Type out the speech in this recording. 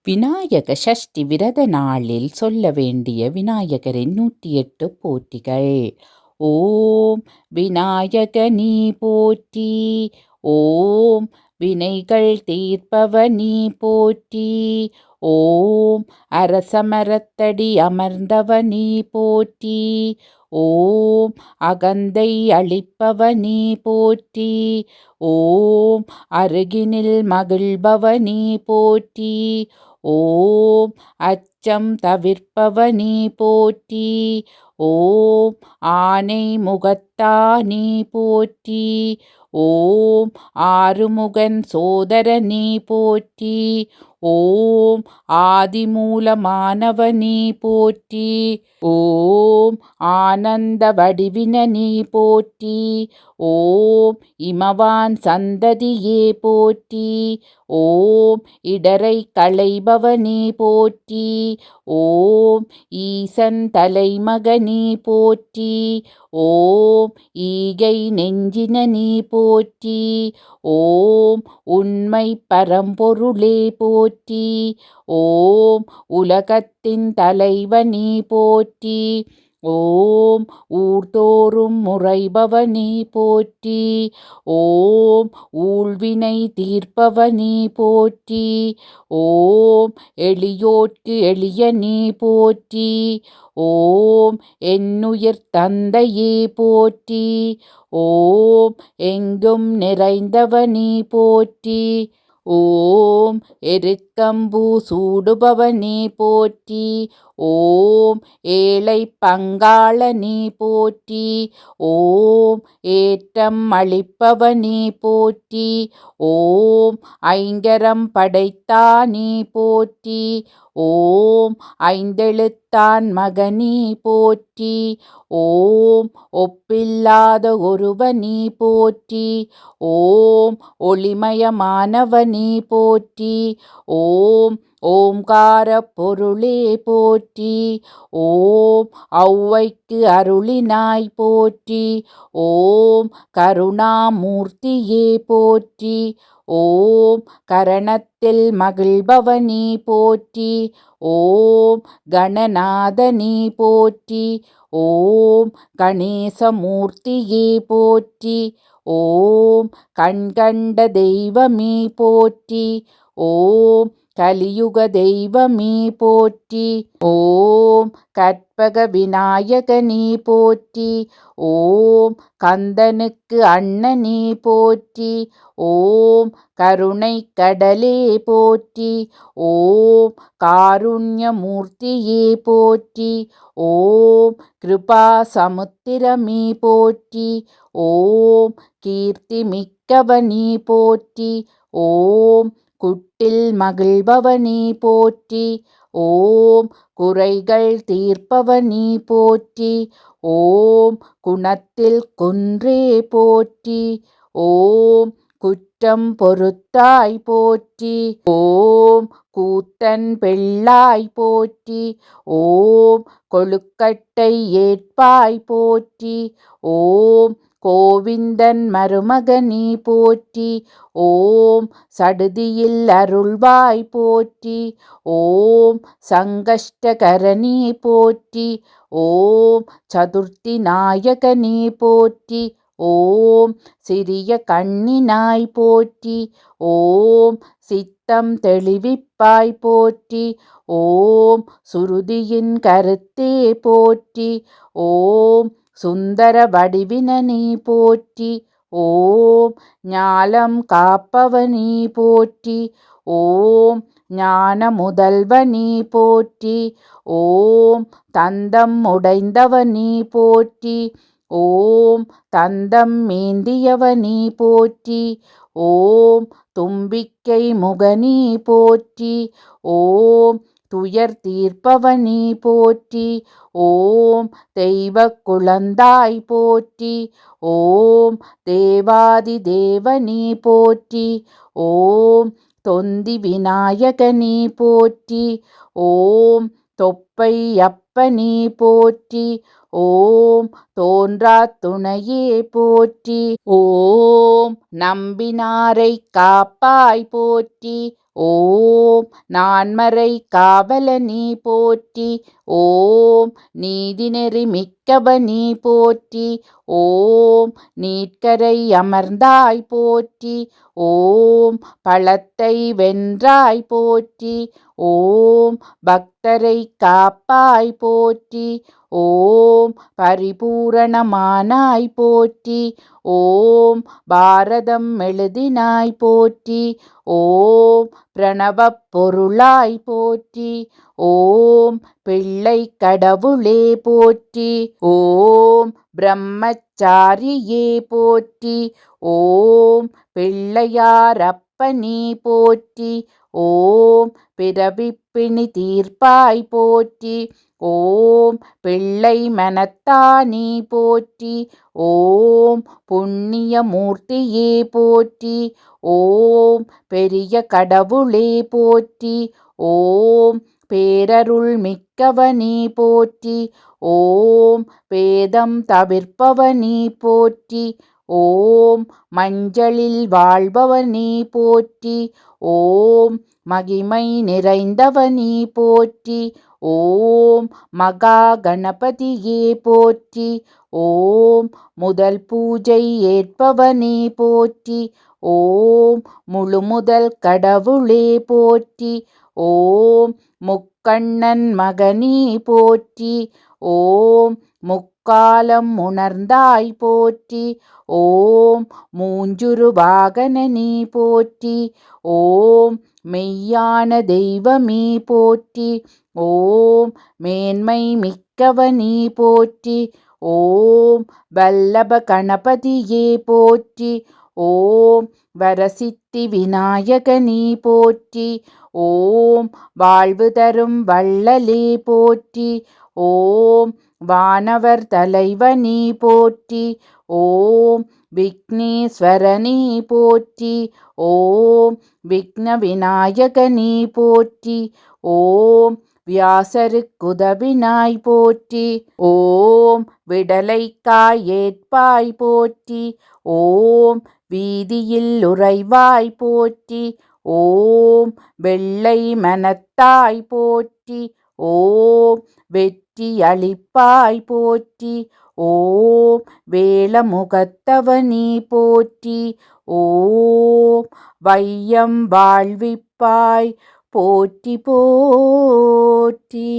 விநாயக சஷ்டி விரத நாளில் சொல்ல வேண்டிய விநாயகரின் 108 போற்றிகள். ஓம் விநாயக நீ போற்றி. ஓம் வினைகள் தீர்ப்பவ நீ போற்றி. ஓம் அரசமரத்தடி அமர்ந்தவ நீ போற்றி. ஓம் அகந்தை அளிப்பவ நீ போற்றி. ஓம் அருகினில் மகிழ்பவ நீ போற்றி. ஓம் அச்சம் தவிர்ப்பவ நீ போற்றி. ஓம் ஆனை முகத்தா நீ போற்றி. ஓம் ஆறுமுகன் சோதர நீ போற்றி. ஓம் ஆதிமூலமானவ நீ போற்றி. ஓம் ஆனந்த வடிவின நீ போற்றி. ஓம் இமவான் சந்ததியே போற்றி. ஓம் இடரை களைபவ நீ போற்றி. ஓம் ஈசன் தலைமக நீ போற்றி. ஓம் ஈகை நெஞ்சின நீ போற்றி. ஓம் உண்மை பரம்பொருளே போற்றி. ஓம் உலகத்தின் தலைவ நீ போற்றி. ஓம் ஊர்தோறும் முறைபவ நீ போற்றி. ஓம் ஊழ்வினை தீர்ப்பவ நீ போற்றி. ஓம் எளியோர்க்கு எளிய நீ போற்றி. ஓம் என்னுயிர் தந்தையே போற்றி. ஓம் எங்கும் நிறைந்தவ நீ போற்றி. ஓம் எருக்கம்பூ சூடுபவ நீ போற்றி. ஓம் ஏழை பங்காள நீ போற்றி. ஓம் ஏற்றம் அளிப்பவ நீ போற்றி. ஓம் ஐங்கரம் படைத்தா நீ போற்றி. ஓம் ஐந்தெழுத்தான் மகனீ போற்றி. ஓம் ஒப்பில்லாத ஒருவ நீ போற்றி. ஓம் ஒளிமயமானவ நீ போற்றி. ஓம் ஓம்கார பொருளே போற்றி. ஓம் ஔவைக்கு அருளினாய் போற்றி. ஓம் கருணாமூர்த்தியே போற்றி. ஓம் கரணத்தில் மகிழ்பவ நீ போற்றி. ஓம் கணநாதனீ போற்றி. ஓம் கணேசமூர்த்தியே போற்றி. ஓம் கண்கண்ட தெய்வமே போற்றி. ஓம் கலியுக தெய்வமே போற்றி. ஓம் கற்பக விநாயகனே போற்றி. ஓம் கந்தனுக்கு அண்ணனே போற்றி. ஓம் கருணை கடலே போற்றி. ஓம் காருண்யமூர்த்தியே போற்றி. ஓம் கிருபா சமுத்திரமே போற்றி. ஓம் கீர்த்தி மிக்கவனே போற்றி. ஓம் குட்டில் மகிழ்பவனே போற்றி. ஓம் குறைகள் தீர்ப்பவனே போற்றி. ஓம் குணத்தில் குன்றே போற்றி. ஓம் குற்றம் பொறுத்தாய் போற்றி. ஓம் கூத்தன் பெள்ளாய் போற்றி. ஓம் கொழுக்கட்டை ஏற்பாய் போற்றி. ஓம் கோவிந்தன் மருமகனே போற்றி. ஓம் சடுதியில் அருள்வாய் போற்றி. ஓம் சங்கஷ்டகரணி போற்றி. ஓம் சதுர்த்தி நாயகனே போற்றி. ஓம் சிறிய கண்ணினாய் போற்றி. ஓம் சித்தம் தெளிவிப்பாய் போற்றி. ஓம் சுருதியின் கருத்தே போற்றி. ஓம் சுந்தர வடிவினனே போற்றி. ஓம் ஞாலம் காப்பவனே போற்றி. ஓம் ஞான முதல்வனே போற்றி. ஓம் தந்தம் உடைந்தவனே போற்றி. ஓம் தந்தம் மேந்தியவனே போற்றி. ஓம் தும்பிக்கை முகனே போற்றி. ஓம் துயர் தீர்ப்பவனே போற்றி. ஓம் தெய்வ குழந்தாய் போற்றி. ஓம் தேவாதி தேவனே போற்றி. ஓம் தொந்தி விநாயகனே போற்றி. ஓம் தொப்ப தொப்பை அப்பனே போற்றி. ஓம் தோன்றா துணையே போற்றி. ஓம் நம்பினாரை காப்பாய் போற்றி. ஓம் நான்மறை காவலனே போற்றி. ஓம் நீதிநெறி மிக்கவனே போற்றி. ஓம் நீட்கரை அமர்ந்தாய் போற்றி. ஓம் பழத்தை வென்றாய் போற்றி. ஓம் பக்தரை காப்பாய் போற்றி. ஓம் பரிபூரணமானாய் போற்றி. ஓம் பாரதம் எழுதினாய் போற்றி. ஓம் பிரணவப் பொருளாய் போற்றி. ஓம் பிள்ளை கடவுளே போற்றி. ஓம் பிரம்மச்சாரியே போற்றி. ஓம் பிள்ளையாரப்பனே போற்றி. ஓம் பிறவிப்பிணி தீர்ப்பாய் போற்றி. ஓம் பிள்ளை மனத்தானே போற்றி. ஓம் புண்ணியமூர்த்தியே போற்றி. ஓம் பெரிய கடவுளே போற்றி. ஓம் பேரருள் மிக்கவனே போற்றி. ஓம் வேதம் தவிர்ப்பவனே போற்றி. ஓம் மஞ்சளில் வாழ்பவனே போற்றி. ஓம் மகிமை நிறைந்தவனே போற்றி. ஓம் மகா கணபதியே போற்றி. ஓம் முதல் பூஜை ஏற்பவனே போற்றி. ஓம் முழுமுதல் கடவுளே போற்றி. ஓம் முக்கண்ணன் மகனே போற்றி. ஓம் முக்காலம் உணர்ந்தாய் போற்றி. ஓம் மூஞ்சுரு வாகனனே போற்றி. ஓம் மெய்யான தெய்வமே போற்றி. ஓம் மேன்மை மிக்கவனே போற்றி. ஓம் வல்லப கணபதியே போற்றி. ஓம் வரசித்தி விநாயகனே போற்றி. ஓம் வாழ்வு தரும் வள்ளலே போற்றி. ஓம் வானவர் தலைவனே போற்றி. ஓம் விக்னேஸ்வரனே போற்றி. ஓம் விக்ன விநாயகனே போற்றி. ஓம் வியாசருக்குதவினாய் போற்றி. ஓம் விடலைக்காய் ஏற்பாய் போற்றி. ஓம் வீதியில் உறைவாய் போற்றி. ஓம் வெள்ளை மனத்தாய் போற்றி. ஓம் வெற்றி அளிப்பாய் போற்றி. ஓம் வேலமுகத்தவனே போற்றி. ஓம் வையம் வாழ்விப்பாய் போற்றி போற்றி.